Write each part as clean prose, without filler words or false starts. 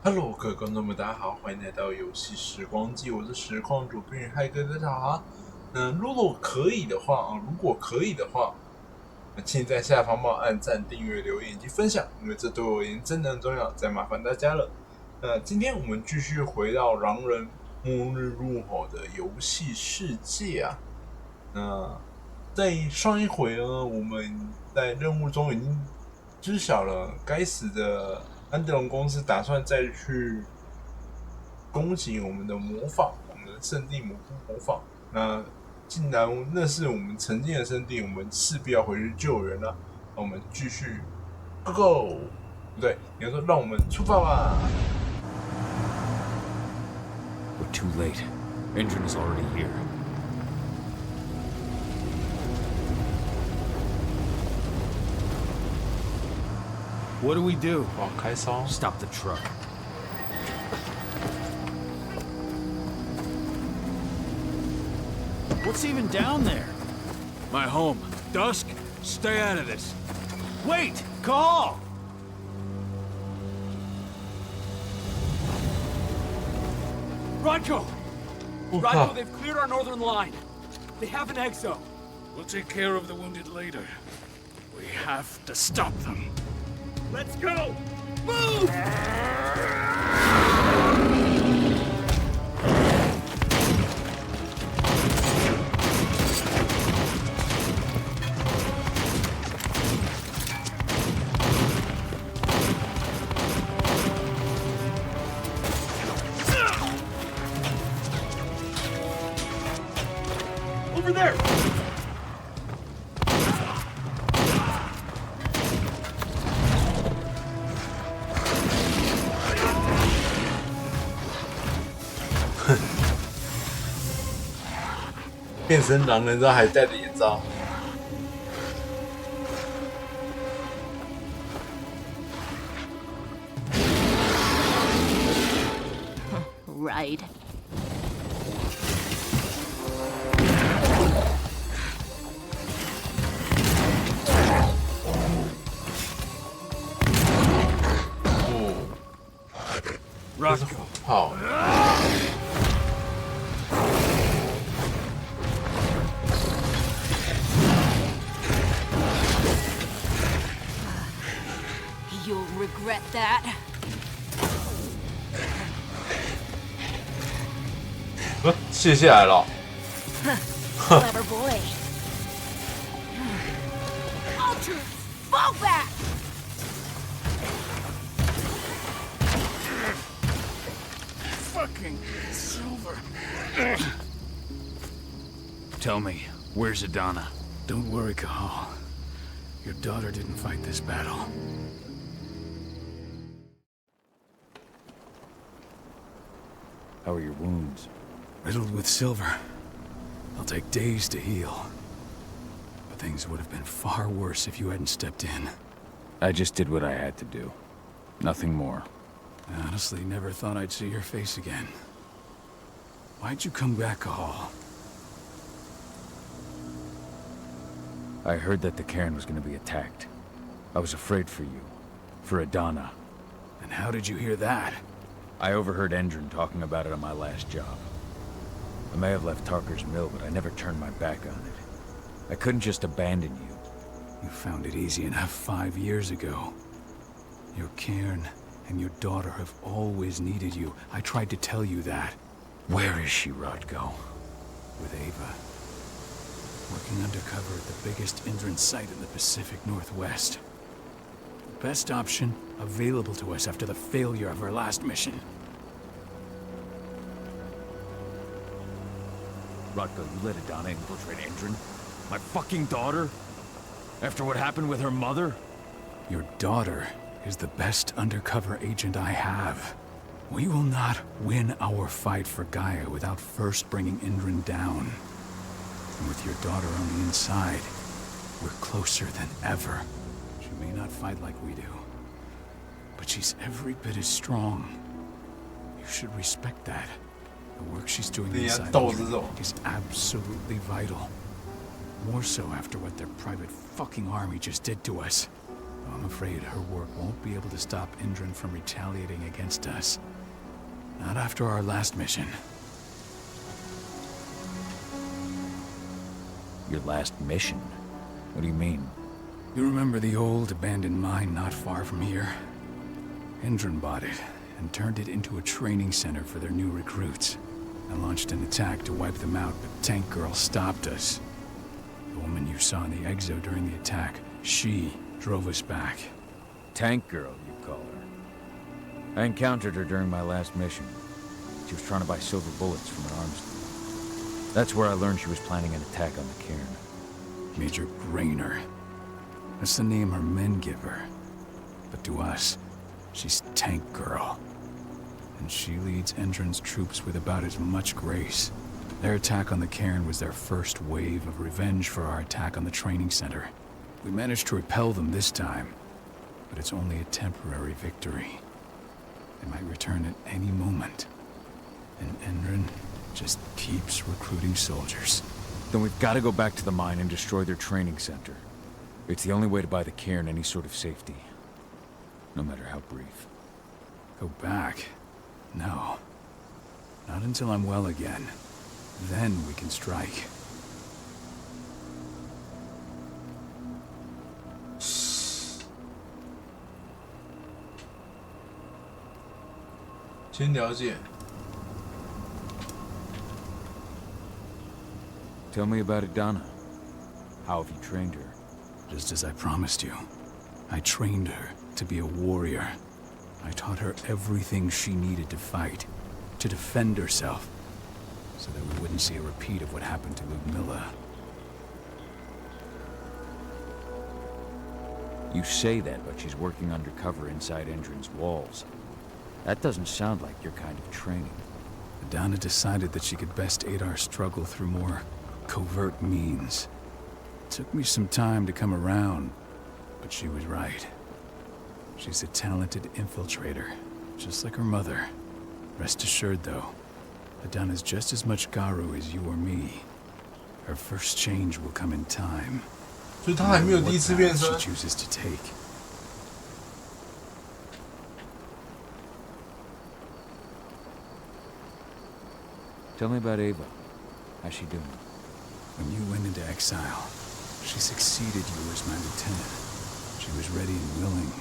Hello， 各位观众们，大家好，欢迎来到游戏时光机，我是实况主冰羽，嗨，各位大家好。如果可以的话，请在下方帮我按赞、订阅、留言以及分享，因为这对我而言真的很重要，再麻烦大家了。今天我们继续回到狼人末日怒吼的游戏世界啊。在上一回呢，我们在任务中已经知晓了该死的安德隆公司打算再去攻击我们的魔坊，我们的圣地魔坊。那既然那是我们曾经的圣地，我们势必要回去救援了。那我们继续 ，Go！ 对，你说让我们出发吧。We're too late. Engine is already here. What do we do? 开烧 Stop the truck. What's even down there? My home. Dusk, stay out of this. Wait! Cahal! Rodko! Rodko, they've cleared our northern line. They have an exo. We'll take care of the wounded later. We have to stop them. Let's go! Move! Over there! 变成狼人之后还戴着眼罩。Right. 这是好。You'll regret that. 卸下来了。Clever boy. Ultra, fall back. Fucking silver. Tell me, where's Adana? Don't worry, Cahal. Your daughter didn't fight this battle. How are your wounds? Riddled with silver. They'll take days to heal. But things would have been far worse if you hadn't stepped in. I just did what I had to do. Nothing more. I honestly never thought I'd see your face again. Why'd you come back, Cahal? I heard that the cairn was going to be attacked. I was afraid for you. For Adana. And how did you hear that? I overheard Endron talking about it on my last job. I may have left Tarker's mill, but I never turned my back on it. I couldn't just abandon you. You found it easy enough 5 years ago. Your cairn and your daughter have always needed you. I tried to tell you that. Where is she, Rodko? With Ava. Working undercover at the biggest Endron site in the Pacific Northwest. The best option available to us after the failure of our last mission. Rodko, you let Adana infiltrate Endron? My fucking daughter? After what happened with her mother? Your daughter is the best undercover agent I have. We will not win our fight for Gaia without first bringing Endron down. And with your daughter on the inside, we're closer than ever. She may not fight like we do, but she's every bit as strong. You should respect that. The work she's doing inside is absolutely vital. More so after what their private fucking army just did to us. I'm afraid her work won't be able to stop Endron from retaliating against us. Not after our last mission. Your last mission? What do you mean? You remember the old abandoned mine not far from here? Endron bought it and turned it into a training center for their new recruits. I launched an attack to wipe them out, but Tank Girl stopped us. The woman you saw in the exo during the attack, she drove us back. Tank Girl, you call her. I encountered her during my last mission. She was trying to buy silver bullets from an arms dealer. That's where I learned she was planning an attack on the cairn. Major Brainer. That's the name her men give her. But to us, she's Tank Girl. And she leads Endron's troops with about as much grace. Their attack on the cairn was their first wave of revenge for our attack on the training center. We managed to repel them this time, but it's only a temporary victory. They might return at any moment. And Endron just keeps recruiting soldiers. Then we've got to go back to the mine and destroy their training center. It's the only way to buy the cairn any sort of safety. No matter how brief. Go back? No. Not until I'm well again. Then we can strike. 先了解。Tell me about Adana. How have you trained her? Just as I promised you. I trained her to be a warrior. I taught her everything she needed to fight, to defend herself, so that we wouldn't see a repeat of what happened to Ludmilla. You say that, but she's working undercover inside Endron's walls. That doesn't sound like your kind of training. Adana decided that she could best aid our struggle through more covert means. It took me some time to come around, but she was right. She's a talented infiltrator, just like her mother. Rest assured, though, Adana's just as much Garou as you or me. Her first change will come in time. 所以他还没有第一次变身。 She chooses to take. Tell me about Ava. How's she doing? When you went into exile, she succeeded you as my lieutenant. She was ready and willing,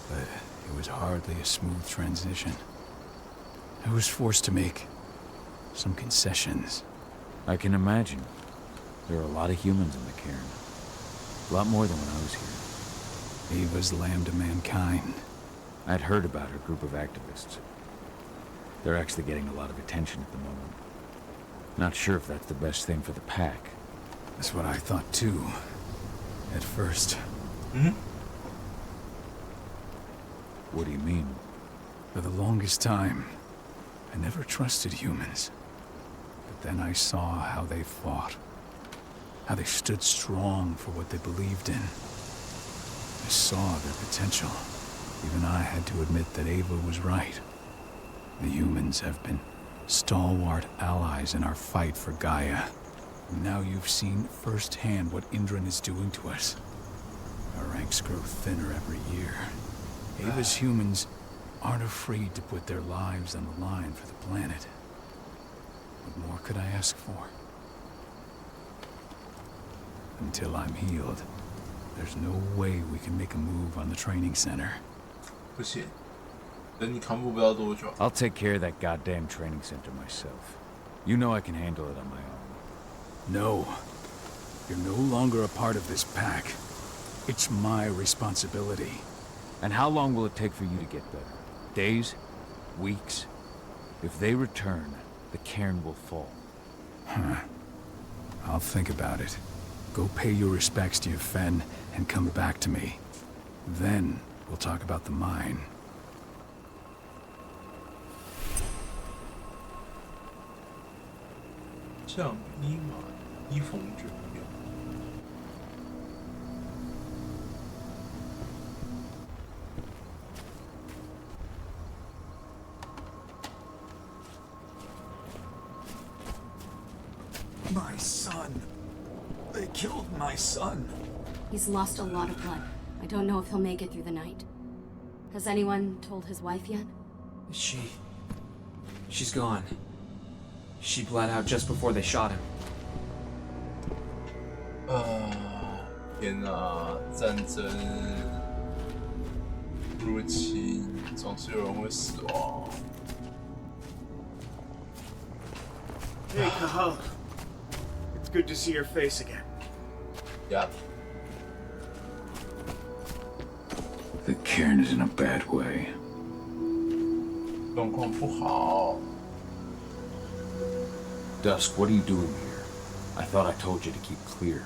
but it was hardly a smooth transition. I was forced to make some concessions. I can imagine. There are a lot of humans in the cairn. A lot more than when I was here. Ava's lamb to mankind. I'd heard about her group of activists. They're actually getting a lot of attention at the moment. Not sure if that's the best thing for the pack. That's what I thought too. At first. What do you mean? For the longest time, I never trusted humans. But then I saw how they fought. How they stood strong for what they believed in. I saw their potential. Even I had to admit that Ava was right. The humans have been stalwart allies in our fight for Gaia. And now you've seen firsthand what Indran is doing to us. Our ranks grow thinner every year. Ava's humans aren't afraid to put their lives on the line for the planet. What more could I ask for? Until I'm healed, there's no way we can make a move on the training center. 不行，等你康复不到多久。 I'll take care of that goddamn training center myself. You know I can handle it on my own. No. You're no longer a part of this pack. It's my responsibility. And how long will it take for you to get better? Days? Weeks? If they return, the cairn will fall. I'll think about it. Go pay your respects to your Fen and come back to me. Then we'll talk about the mine. 像伊玛伊缝卷表。My son. They killed my son. He's lost a lot of blood. I don't know if he'll make it through the night. Has anyone told his wife yet? She's gone. She bled out just before they shot him. 天哪！战争入侵，总是有人会死亡。 Hey, Cahal. It's good to see your face again. Yep. The cairn is in a bad way. 状况不好。 Dusk, what are you doing here? I thought I told you to keep clear.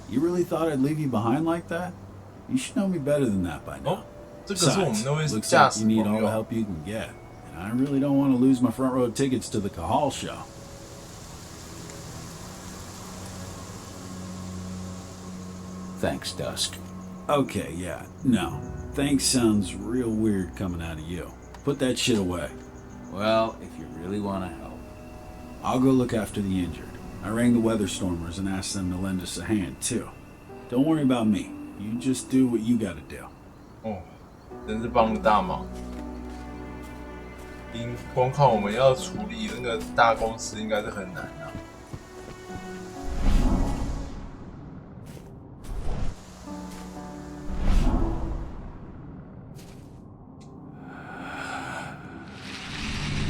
You really thought I'd leave you behind like that? You should know me better than that by 哦 now. 这个是我们那位 looks 驾 like 驶 you need 朋 all the 友。 help you can get. And I really don't want to lose my front row tickets to the Cahal show. Thanks, Dusk. Okay, yeah, no. Thanks sounds real weird coming out of you. Put that shit away. Well, if you really want to help. I'll go look after the injured. I rang the Weatherstormers and asked them to lend us a hand, too. Don't worry about me. You just do what you gotta do. 哦，真是帮了大忙。光靠我们要处理那个大公司，应该是很难啊。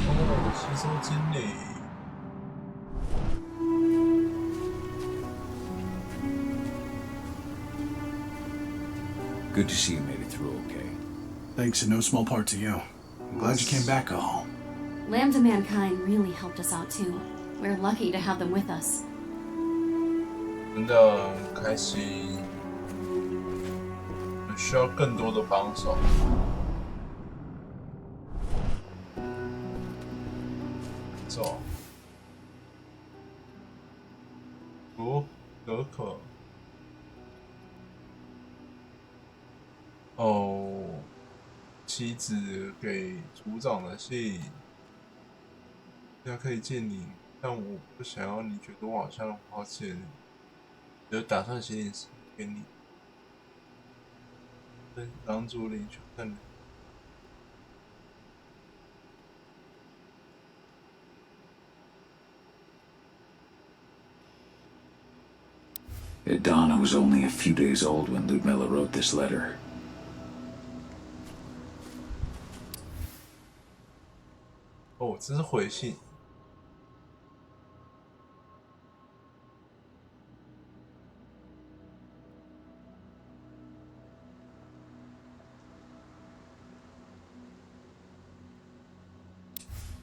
哦，吸收精灵。 Good to see you made it through okay. Thanks in no small part to you. I'm glad you came back, Cahal. Lamb to Mankind really helped us out too. We're lucky to have them with us. 真的很开心，需要更多的帮手。走，哦，可可。哦，妻子给组长的信，现在可以见你，但我不想要你觉得我好像抛弃了你。 就打算写点诗给你，跟狼族领袖看。Adana was only a few days old when Ludmilla wrote this letter. 哦，这是回信。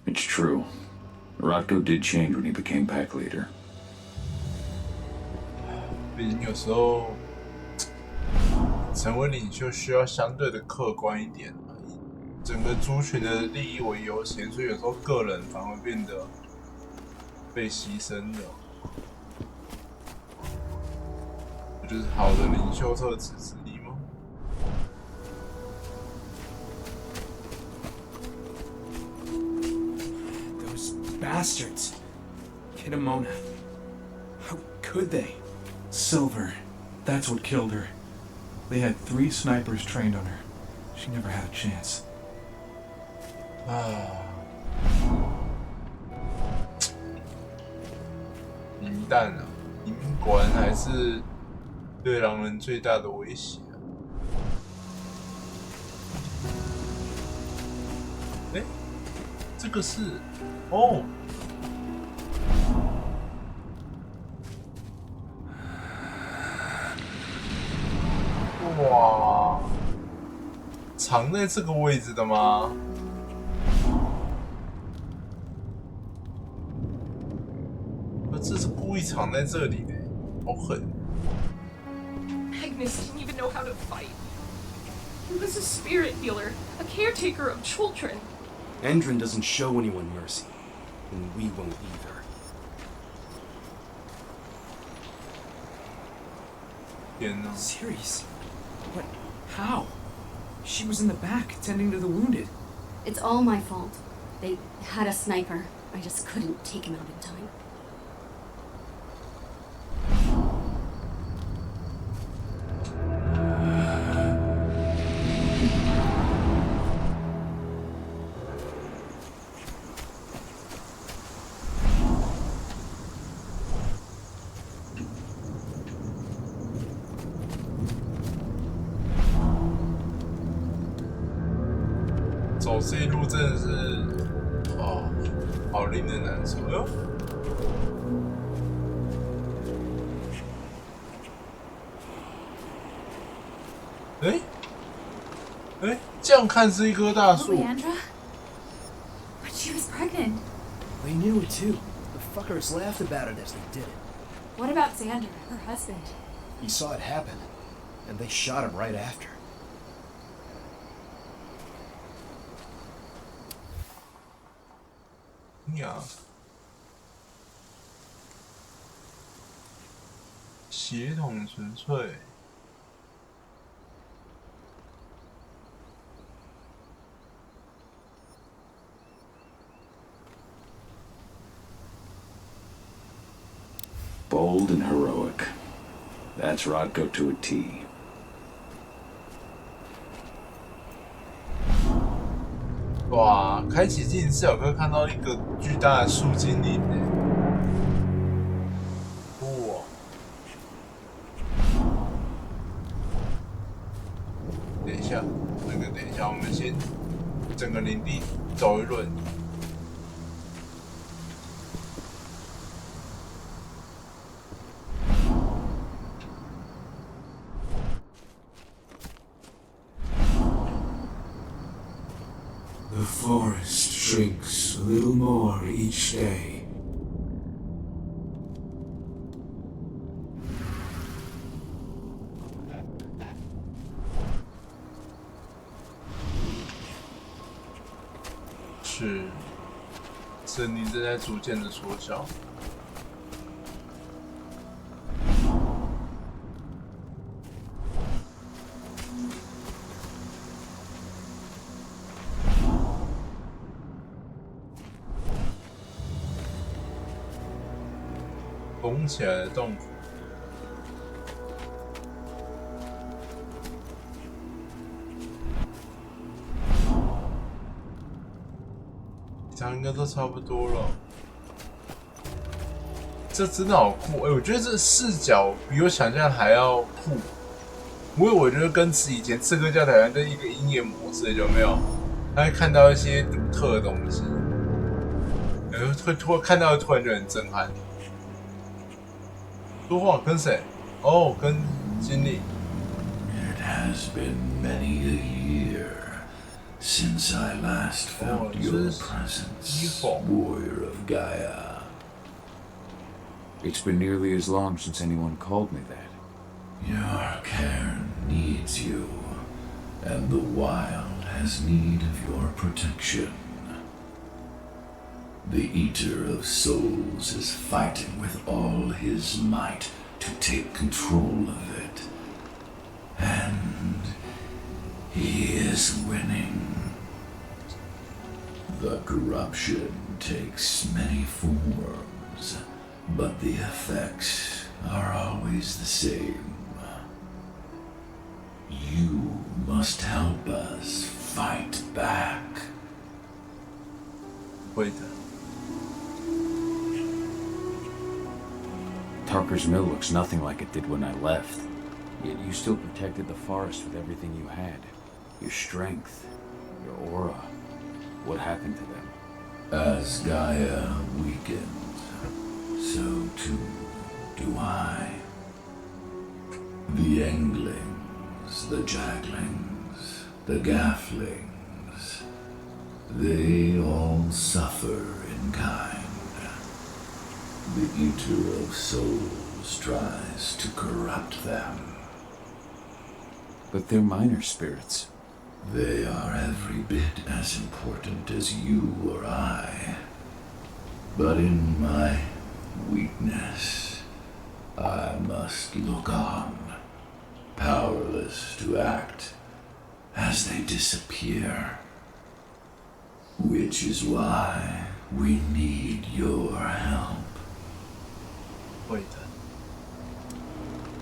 It's true. Rotko did change when he became pack leader. 毕竟有时候成为领袖需要相对的客观一点嘛，以整个族群的利益为优先，所以有时候个人反而变得被牺牲的。这就是好的领袖特质之一吗？ Bastards. Kidamona. How could they? Silver. That's what killed her. They had 3 snipers trained on her. She never had a chance. 银弹啊，银果然还是对狼人最大的威胁啊。哎，这个是哦。 哇，藏在这个位置的吗？这是故意藏在这里的，好狠！ Magnus didn't even know how to fight. He was a spirit healer, a caretaker of children. Endrin doesn't show anyone mercy, and we won't either. Serious? What? How? She was in the back, tending to the wounded. It's all my fault. They had a sniper. I just couldn't take him out in time. 走这一路真的是，哦，好令人难受哟。哎，哎，这样看是一棵大树。Leandra? But she was pregnant. They knew it too. The fuckers laughed about it as they did it. What about Xander, her husband? He saw it happen, and they shot him right after. 呀，血统纯粹。Bold and heroic. That's Rodko to a T. 哇！开启地灵视角可以看到一个巨大的树精灵呢。哇！等一下，等一下，我们先整个领地走一轮。The forest shrinks a little more each day.是，森林正在逐渐的缩小。封起来的洞府，这样应该都差不多了。这真的好酷！我觉得这视角比我想象还要酷。因为我觉得跟以前刺客教条的一个鹰眼模式有没有？他会看到一些独特的东西，会看到突然就很震撼。说话跟谁？哦，跟经理。It has been many a year since I last felt your presence, warrior of Gaia. It's been nearly as long since anyone called me that. Your cairn needs you, and the wild has need of your protection. The Eater of Souls is fighting with all his might to take control of it. And he is winning. The corruption takes many forms, but the effects are always the same. You must help us fight back. Wait. Tarker's Mill looks nothing like it did when I left. Yet you still protected the forest with everything you had. Your strength, your aura. What happened to them? As Gaia weakened, so too do I. The Englings, the Jaglings, the Gafflings, they all suffer in kind. The Eater of Souls tries to corrupt them. But they're minor spirits. They are every bit as important as you or I. But in my weakness, I must look on, powerless to act as they disappear. Which is why we need your help. Wait.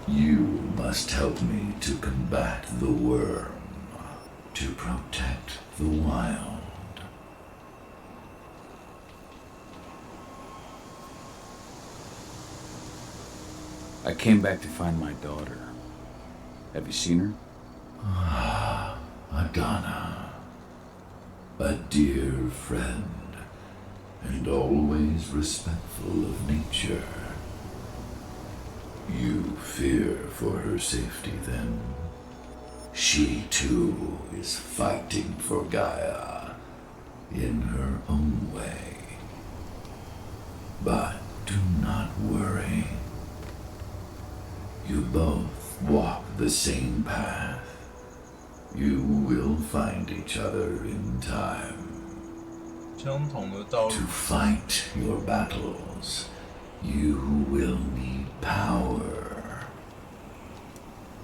You must help me to combat the worm, to protect the wild. I came back to find my daughter. Have you seen her? Ah, Adana. A dear friend, and always respectful of nature. You fear for her safety, then? She, too, is fighting for Gaia in her own way. But do not worry. You both walk the same path. You will find each other in time. To fight your battles, you will need power.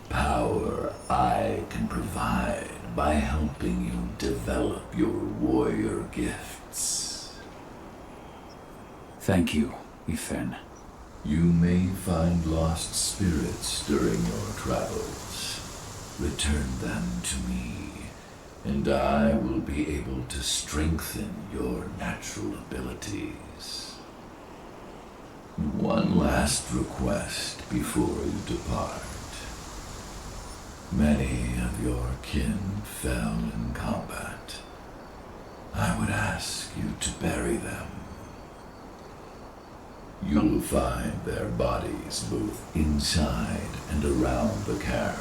Power I can provide by helping you develop your warrior gifts. Thank you, Ethan. You may find lost spirits during your travels. Return them to me, and I will be able to strengthen your natural abilities. One last request before you depart. Many of your kin fell in combat. I would ask you to bury them. You'll find their bodies both inside and around the cairn.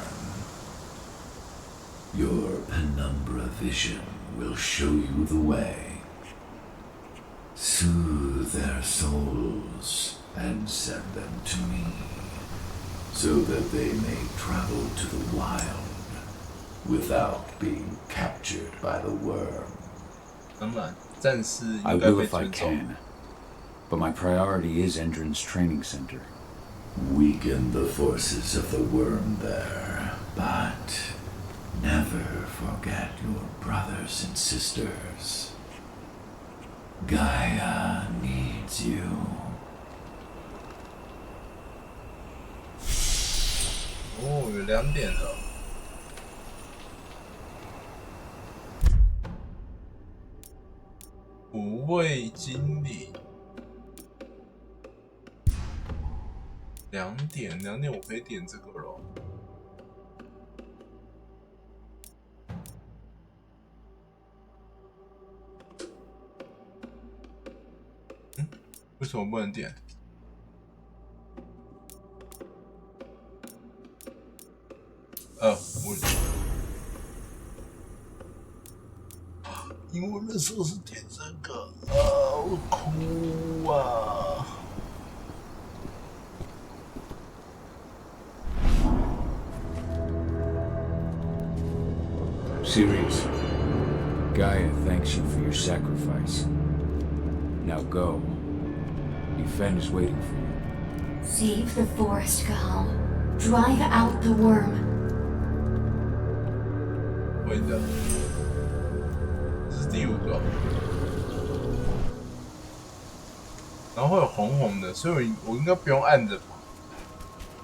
Your penumbra vision will show you the way. Soothe their souls and send them to me, so that they may travel to the wild without being captured by the worm. I will if I can, but my priority is Endron's training center. Weaken the forces of the worm there, but never forget your brothers and sisters. Gaia needs you. Oh, 有2点了。抚慰经理。2点我可以点这个咯。为什么不能点？因为我那时候是点这个我哭啊！ Serious. Gaia thanks you for your sacrifice. Now go. Yfen is waiting for you. Save the forest, Cahal. Drive out the worm. 会的，这是第5个，然后会有红红的，所以我应该不用按着吧？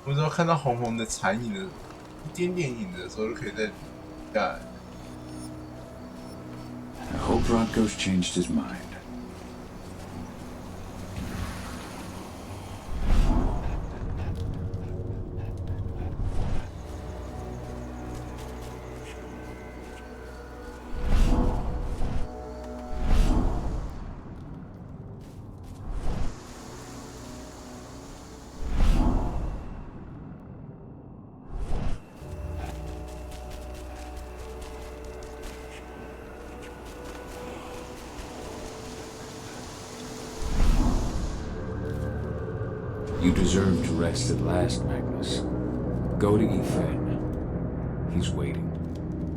我只要看到红红的残影的一点点影子的时候，就可以再下来。 I hope Rodko's changed his mind. You deserve to rest at last, Magnus. Go to Yfen. He's waiting.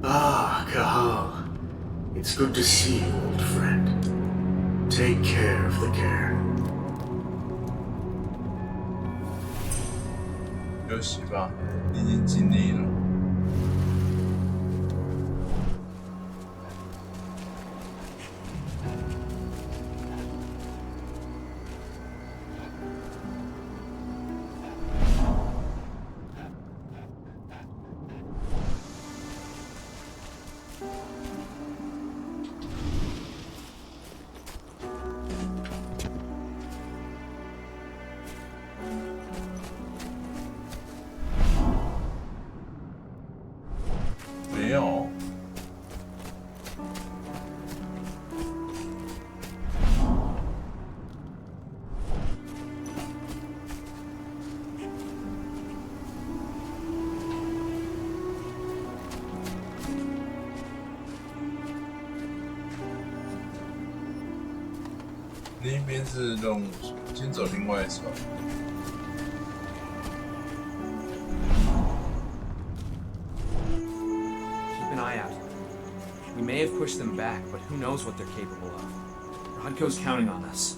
Ah, Cahal. It's good to see you, old friend. Take care of the care. 休息吧，你已经尽力了。没有。另一边是任务，先走另外一侧。 We may have pushed them back, but who knows what they're capable of. Rodko's counting on us.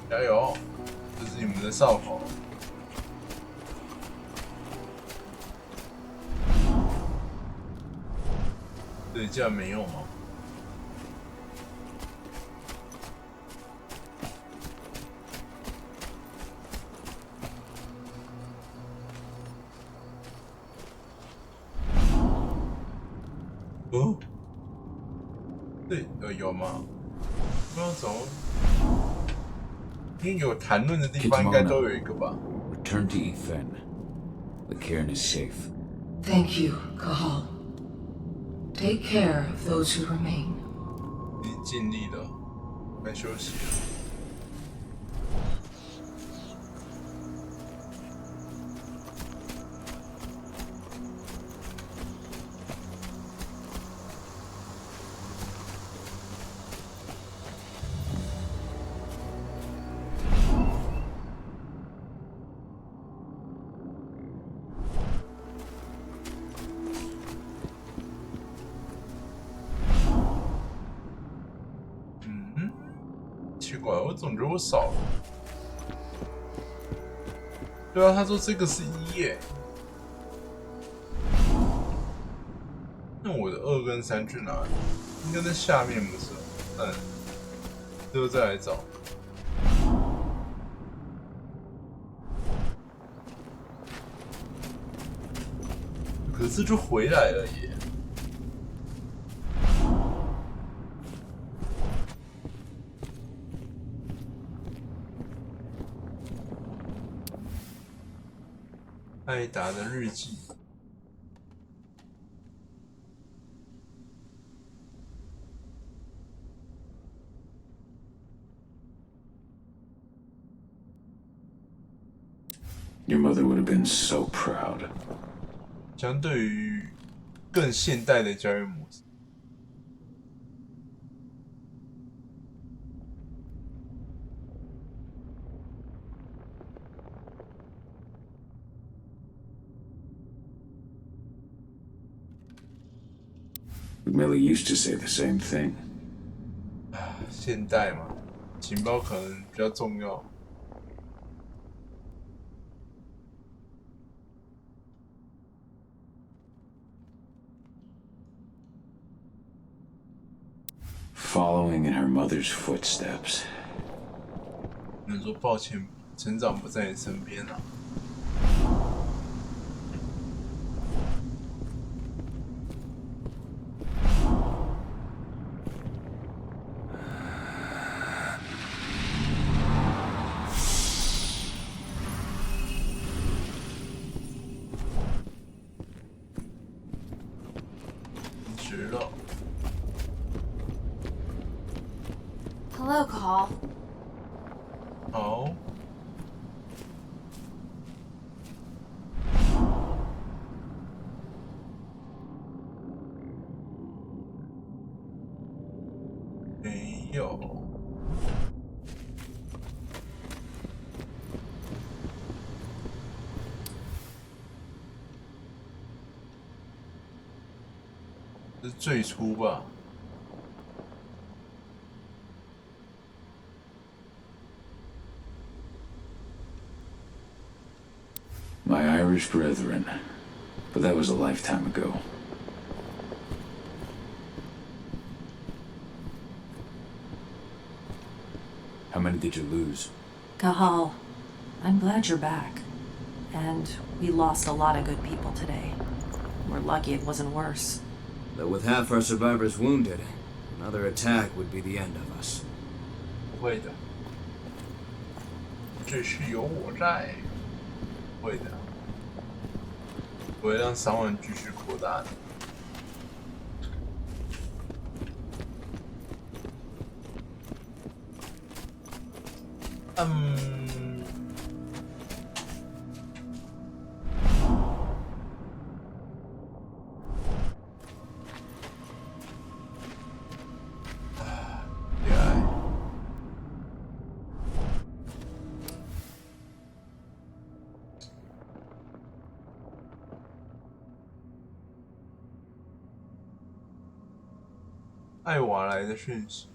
加油！这是你们的哨口。对，这样没用吗？ 哦，对，有吗？不知道怎么，应该有谈论的地方应该都有一个吧。Return to Yfen. The cairn is safe. Thank you, Cahal. Take care of those who remain. 已经尽力了，该休息了。 奇怪，我总觉得我少了。对啊，他说这个是1耶。那我的2跟3去哪里？应该在下面不是？最后再来找。可是就回来了耶。艾达的日记。Your mother would have been so proud. 相对于更现代的教育模式。Millie used to say the same thing. 现代嘛，情报可能比较重要。Following in her mother's footsteps. 能说抱歉，成长不在你身边啊。Hello, Cahal. 好。没有。这是最初吧。My Irish brethren, but that was a lifetime ago. How many did you lose? Cahal, I'm glad you're back. And we lost a lot of good people today. We're lucky it wasn't worse. But with half our survivors wounded, another attack would be the end of us. 不会的，这是有我在。不会的，我会让伤亡继续扩大的。艾瓦来的讯息。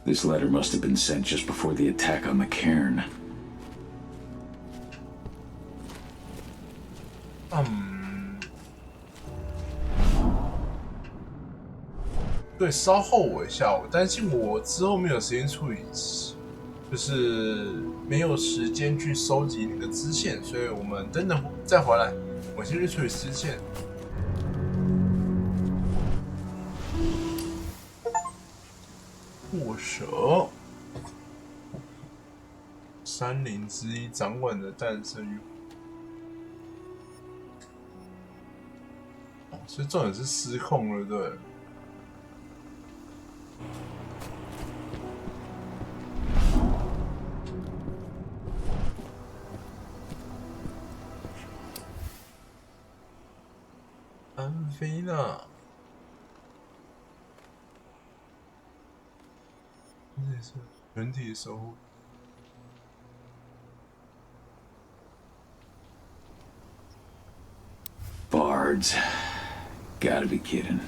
This letter must have been sent just before the attack on the cairn. 对，稍后我一下，我担心我之后没有时间处理，就是没有时间去收集那个支线，所以我们等等再回来，我先去处理支线。破蛇，山林之一掌管的诞生与，所以重点是失控了，对。安菲娜，这是全体守护。Bards. Gotta be kidding.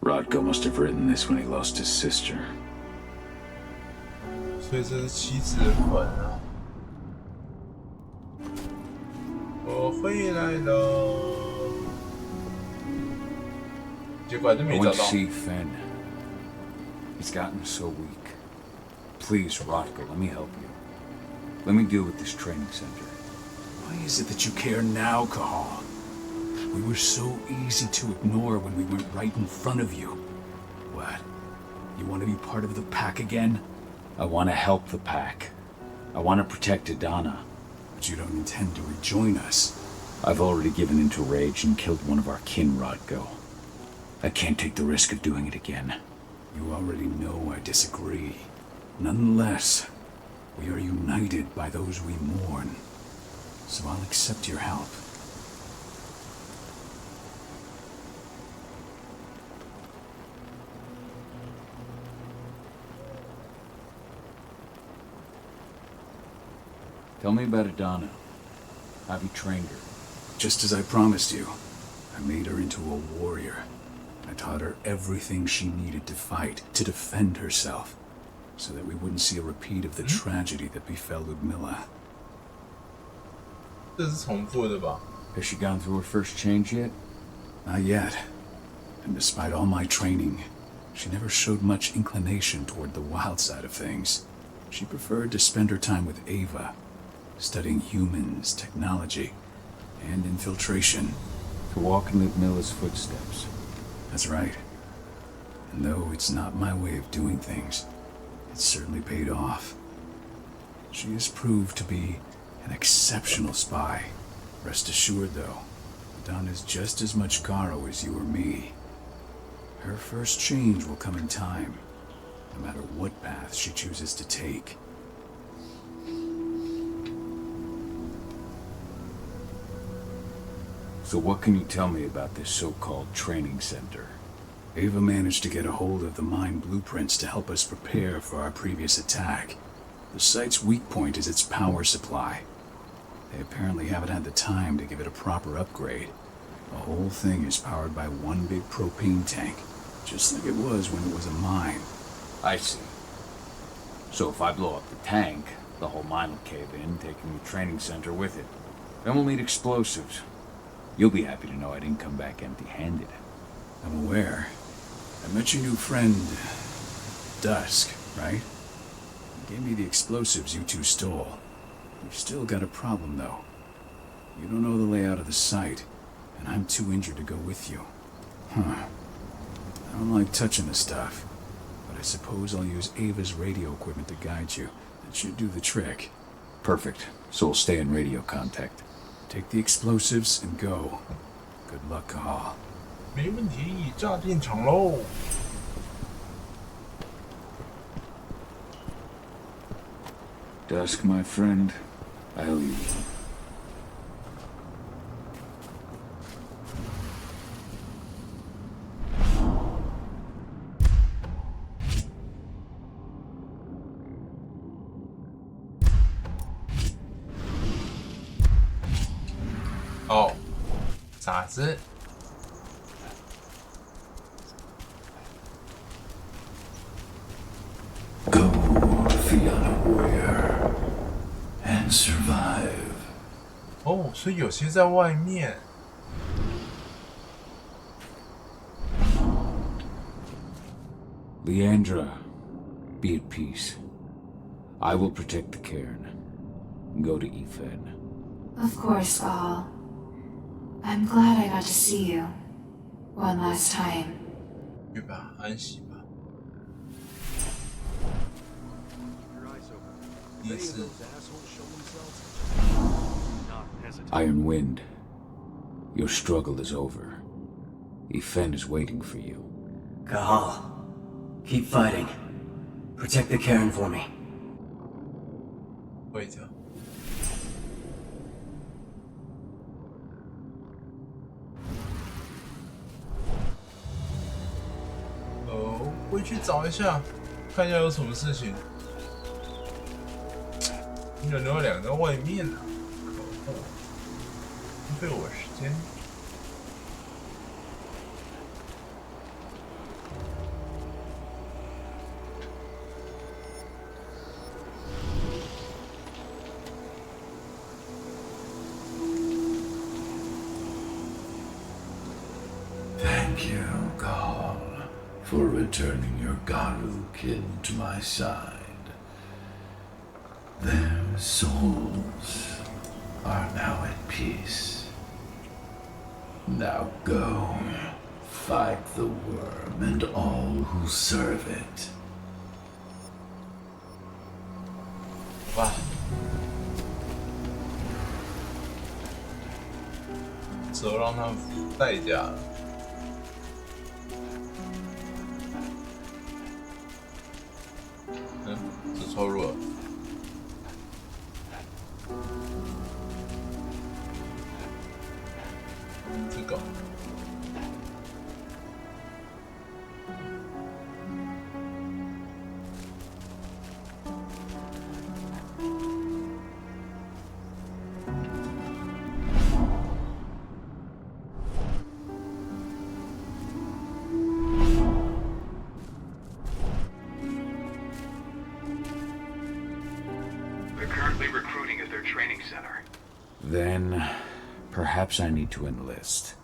Rodko must have written this when he lost his sister. 所以这是妻子的本啊。我回来了。结果还是没找 I went 到。 to see Fenn. He's gotten so weak. Please, Rodko, let me help you. Let me deal with this training center. Why is it that you care now, Cahal? We were so easy to ignore when we went right in front of you. What? You want to be part of the pack again? I want to help the pack. I want to protect Adana. But you don't intend to rejoin us. I've already given in to rage and killed one of our kin, Rodko. I can't take the risk of doing it again. You already know I disagree. Nonetheless, we are united by those we mourn. So I'll accept your help. Tell me about Adana. Have you trained her? Just as I promised you, I made her into a warrior. I taught her everything she needed to fight, to defend herself, so that we wouldn't see a repeat of the tragedy that befell Ludmilla. 这是重复的吧？ Has she gone through her first change yet? Not yet. And despite all my training, she never showed much inclination toward the wild side of things. She preferred to spend her time with Ava, studying humans, technology, and infiltration. To walk in Ludmilla's footsteps. That's right. And though it's not my way of doing things, it's certainly paid off. She has proved to be an exceptional spy. Rest assured, though, Adana's just as much Garou as you or me. Her first change will come in time, no matter what path she chooses to take. So what can you tell me about this so-called training center? Ava managed to get a hold of the mine blueprints to help us prepare for our previous attack. The site's weak point is its power supply. They apparently haven't had the time to give it a proper upgrade. The whole thing is powered by one big propane tank, just like it was when it was a mine. I see. So if I blow up the tank, the whole mine will cave in, taking the training center with it. Then we'll need explosives. You'll be happy to know I didn't come back empty-handed. I'm aware. I met your new friend, Dusk, right? He gave me the explosives you two stole. We've still got a problem, though. You don't know the layout of the site, and I'm too injured to go with you. Huh. I don't like touching the stuff, but I suppose I'll use Ava's radio equipment to guide you. That should do the trick. Perfect. So we'll stay in radio contact. Take the explosives and go. Good luck, Cahal. 没问题，炸进场喽！ Dusk, my friend, I owe you one. Oh, 傻子。 And survive. 哦，所以有些在外面。 Leandra, be at peace. I will protect the cairn. Go to Ethan. Of course, Cahal. I'm glad I got to see you. One last time. 去吧，安息吧。也是。 Iron Wind, your struggle is over. Ethan is waiting for you. Cahal, keep fighting. Protect the cairn for me. Wait. 我去找一下，看一下有什么事情。有另外两个在外面呢、浪费我时间。Thank you, Cahal, for returning your Garou kin to my side. Their souls are now at peace. Now go, fight the worm and all who serve it. 哇！只有让他们付代价了。这超弱。这个。Then, perhaps I need to enlist.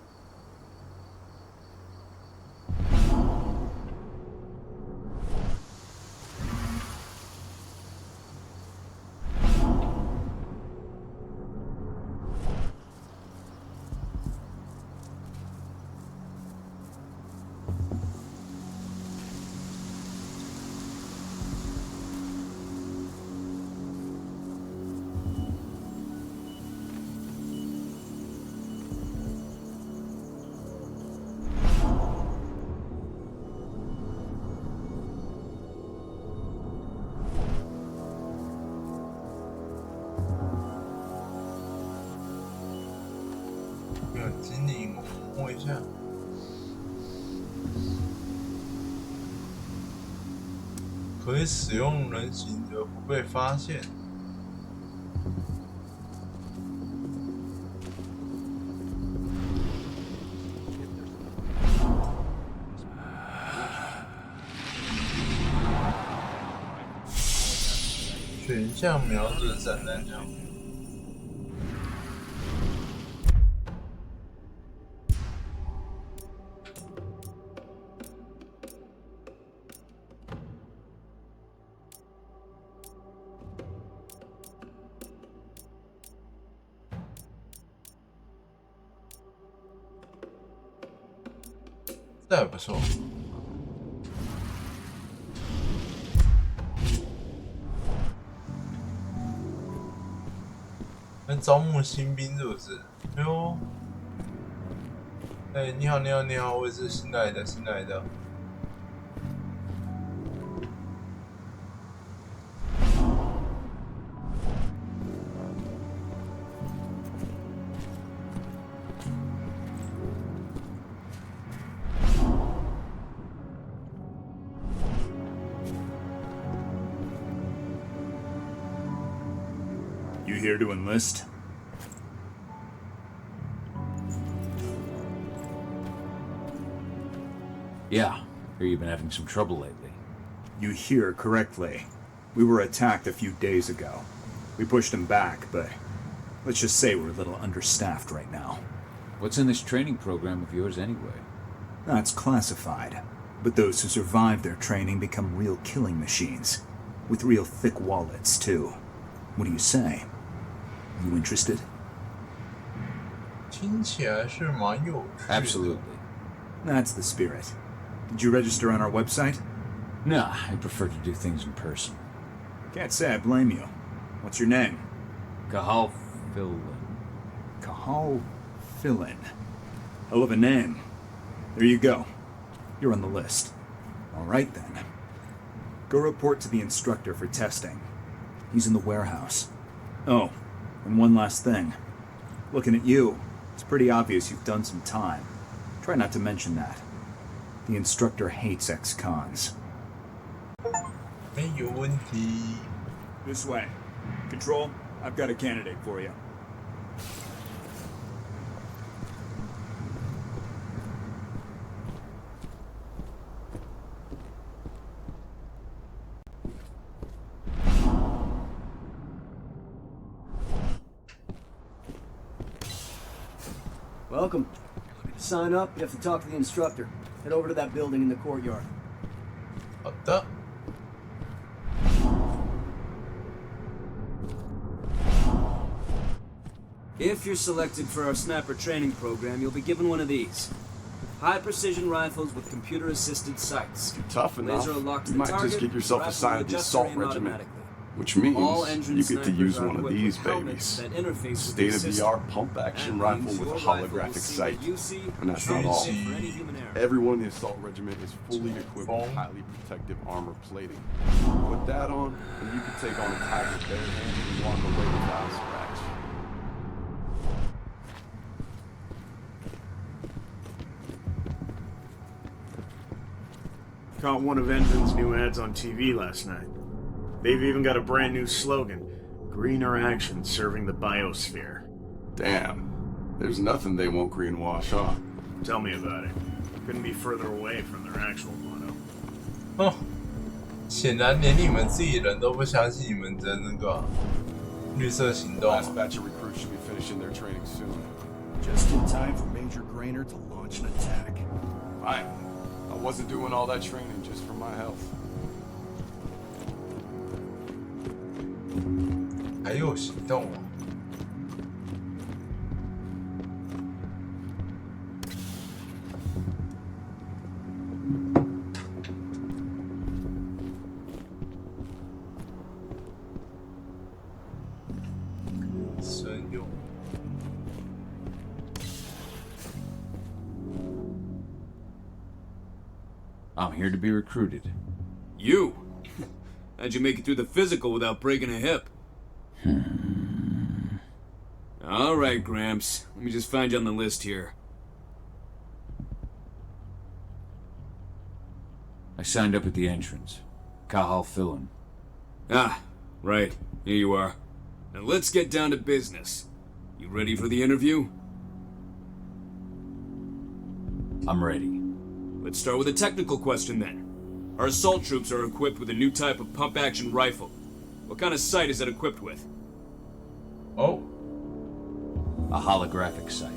精灵，我摸一下。可以使用人形而不被发现。选项瞄准散弹枪。这还不错。招募新兵是不是？哎呦，哎，你好，你好，你好，我也是新来的，新来的。You here to enlist? Yeah, hear you've been having some trouble lately. You hear correctly. We were attacked a few days ago. We pushed them back, but let's just say we're a little understaffed right now. What's in this training program of yours anyway? That's classified. But those who survive their training become real killing machines. With real thick wallets, too. What do you say? You interested? 听起来是蛮有趣的。 Absolutely. That's the spirit. Did you register on our website? Nah, I prefer to do things in person. Can't say I blame you. What's your name? Cahal. Cahal Fillin. Hell of a name. There you go. You're on the list. All right then. Go report to the instructor for testing. He's in the warehouse. Oh, and one last thing. Looking at you, it's pretty obvious you've done some time. Try not to mention that. The instructor hates ex-cons. 没有问题。 This way. Control, I've got a candidate for you. Welcome. sign up, you have to talk to the instructor. Head over to that building in the courtyard. 好的。If you're selected for our sniper training program, you'll be given one of these. High-precision rifles with computer-assisted sights. Tough enough. Laser locked to You the might target, just get yourself rifle assigned the adjuster assault aim regiment, automatically. which means All engine you get to use snipers are one of equipped these with helmets babies. that interface with the State-of-the-art system. pump-action That rifle means with a your rifle will holographic see sight. what you see, And that's not all. for any human error. Everyone in the assault regiment is fully equipped with highly protective armor plating. Put that on, and you can take on a tiger barehanded and walk away without a scratch. Caught one of Envin's new ads on TV last night. They've even got a brand new slogan, greener action serving the biosphere. Damn. There's nothing they won't greenwash, huh? Tell me about it. Couldn't be further away from their actual motto. 哦，显然连你们自己人都不相信你们的那个绿色行动。 Last batch of recruits should be finishing their training soon. Just in time for Major Grainer to launch an attack. I wasn't doing all that training just for my health. 还有行动哦。神勇。I'm here to be recruited. You? How'd you make it through the physical without breaking a hip? All right, Gramps. Let me just find you on the list here. I signed up at the entrance. Cahal Philin. Ah, right. Here you are. Now let's get down to business. You ready for the interview? I'm ready. Let's start with a technical question then. Our assault troops are equipped with a new type of pump-action rifle. What kind of sight is it equipped with? Oh. A holographic sight.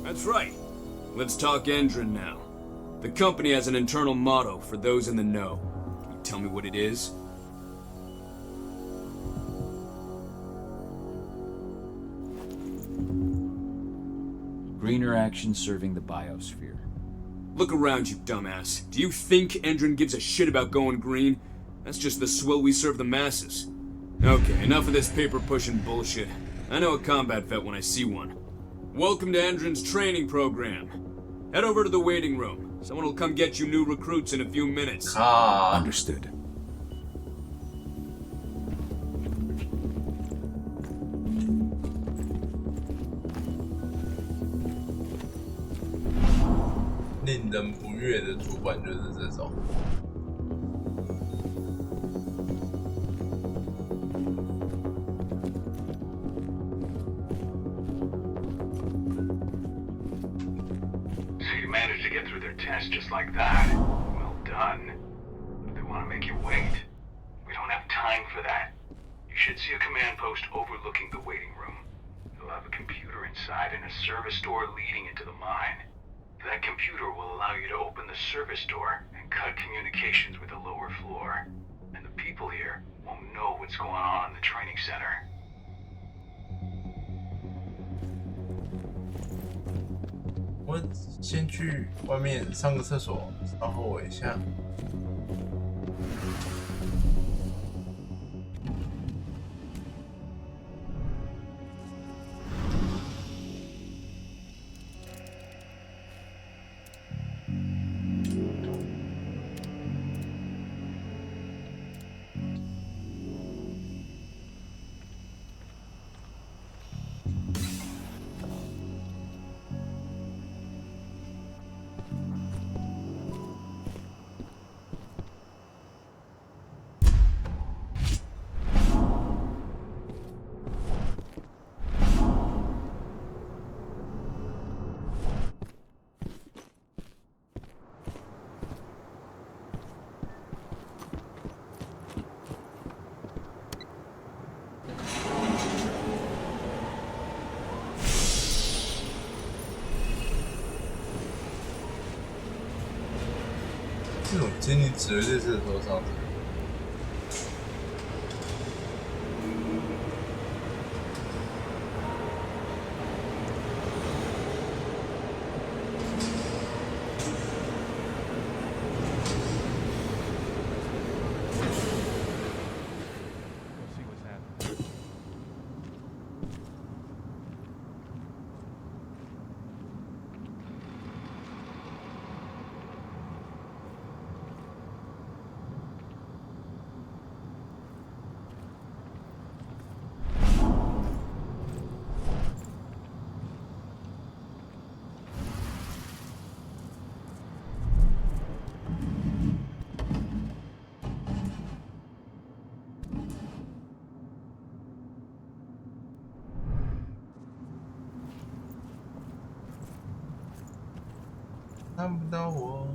That's right. Let's talk Endron now. The company has an internal motto for those in the know. Can you tell me what it is? Greener action serving the biosphere. Look around you, dumbass. Do you think Endron gives a shit about going green? That's just the swill we serve the masses. Okay, enough of this paper-pushing bullshit. I know a combat vet when I see one. Welcome to Endron's training program. Head over to the waiting room. Someone will come get you new recruits in a few minutes. Understood. "令人不悦的主管就是这种。So you managed to get through their test just like that. Well done. They want to make you wait. We don't have time for that. You should see a command post overlooking the waiting room. It'll have a computer inside and a service door leading into the mine. That computer will allow you to open the service door and cut communications with the lower floor. And the people here won't know what's going on in the training center. 我先去外面上个厕所，稍后我一下。这种精灵只会在这个头上。看不到我。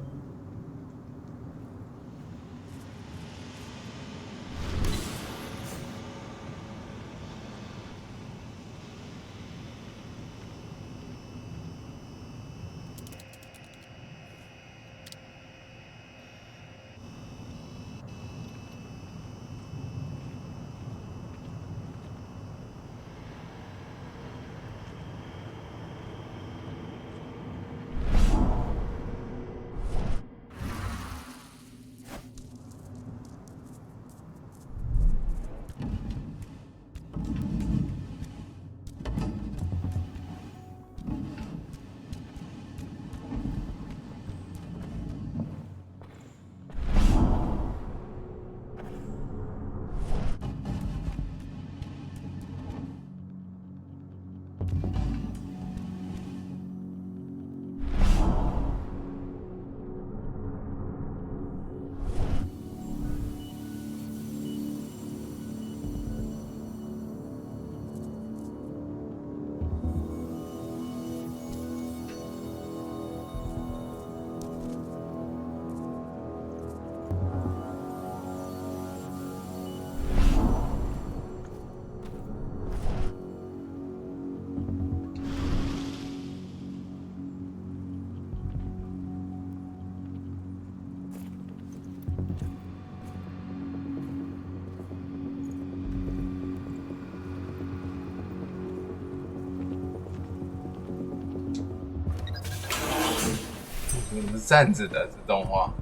我是站着的，这动画。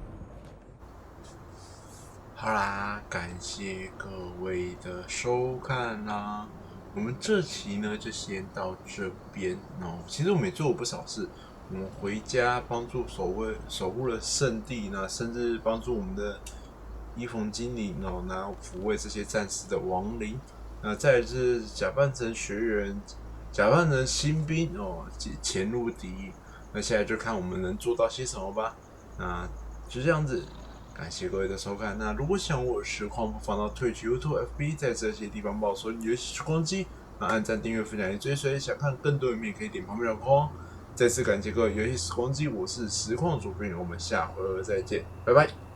好啦，感谢各位的收看啦。我们这期呢就先到这边哦。其实我们也做了不少事，我们回家帮助守护了圣地呢，甚至帮助我们的伊冯精灵哦，然后抚慰这些战士的亡灵。那再来是假扮成学员，假扮成新兵哦，潜入敌营。那现在就看我们能做到些什么吧。那就这样子，感谢各位的收看。那如果想我的实况，不妨到Twitch、YouTube、FB， 在这些地方报搜游戏时光机，那按赞、订阅、分享、追随。想看更多影片，可以点旁边的框。再次感谢各位游戏时光机，我是实况主编，我们下回再见，拜拜。